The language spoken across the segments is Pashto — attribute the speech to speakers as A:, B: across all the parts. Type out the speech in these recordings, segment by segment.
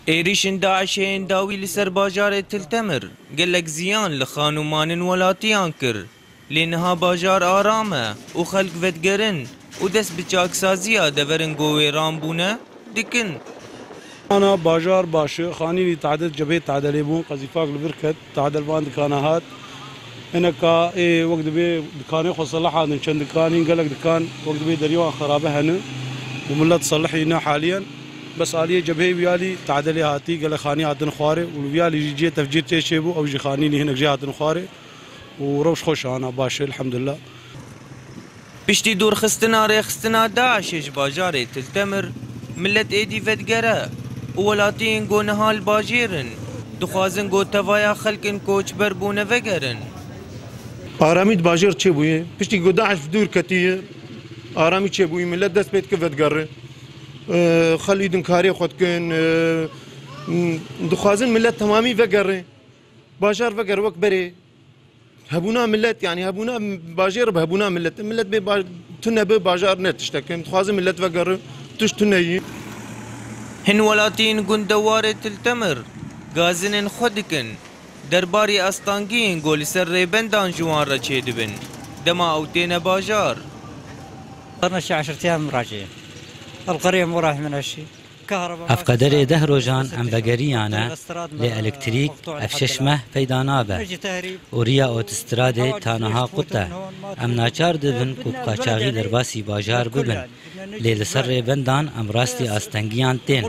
A: êrişên Daişê dawî li ser bajarê Tiltemer gelek ziyan li xanûmanên welatiyan kir. Lê niha bajar aram e û xelk vedgerin û dest bi çaksaziya deverên govêran bûne dikin.
B: أنا باجار باشا خانيني تعدد جبهة تعدليبون قذيفاق البركت تعدل بان دكانات هناك وقت بي دكاني خو صلحها من شن دكاني قالك دكان وقت بي دريوان خرابة هنا وملا تصلحي هنا حاليا بس آلية جبهة ويالي تعدلي هاتي قال خاني هاتن خواري ويالي جي تفجير تيشيبو أو جي خانيني هناك جي هاتن خواري وروش خوش أنا باشا الحمد لله.
A: Piştî dûrxistina rêxistina Daişê ji bajarê Tiltemer millet êdî vedgere û welatiyên gonihal bajêrin dixwazin gotevaya xelkên koçber bûne vegerin.
C: آرامی باجر چه بویه؟ پشتی گداعش دور کتیه آرامی چه بویه ملت دست بید که ودگره خلیدن کاری خود کن دخوازن ملت تمامی وگره باجر وگر وک بره هبونا ملت يعني هبونا باجر بهبونا ملت بي تنه به باجر نتشتكن دخوازن ملت وگره تش تنهی
A: Hin welatiyên gundewarê Tiltemer gazinên xwe dikin derbarê astangiyên got li ser rêbendan ji wan re çêdibin. Dema ew têne bajar.
D: صرنا شي 10 ايام راجعين القريه مو رايح منها شيء كهرباء
E: افقدر ده روجان ام بگریانه لی الکتریک افششمه پیدا نابه اوریا اوتستراده تانها قطه ام ناچار دبن کوب قاچاغی درباسی باجار ببن لی لسر بندان ام راستی آستنگیان تین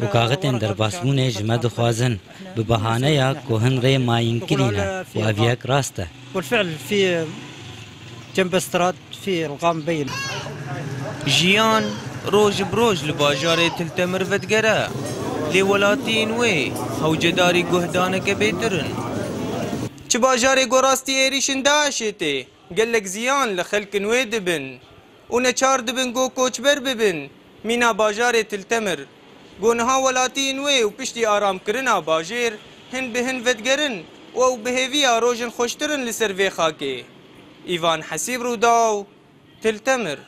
E: و کاغتین درباسمونه جمد خوازن ببهانه یا کوهن ری ماین کرینه و اویاک راسته
D: والفعل في جنب استراد في القام بين
A: Jiyan roj bi roj li bajarê Tiltemer vedgere. Lê welatiyên wê hewcedarî guhdaneke bêtirin. Çi bajarê gorastî êrişên Daişê tê gelek ziyan li xelkên wê dibin û neçar dibin got koçber bibin mîna bajarê Tiltemer. Gonha welatiyên wê û piştî aramkirina bajêr hin bi hin vedgerin û ew bi hêviya rojên xweştirin li ser vê xakê. Îvan Hesîb Rûdaw, Tiltemer.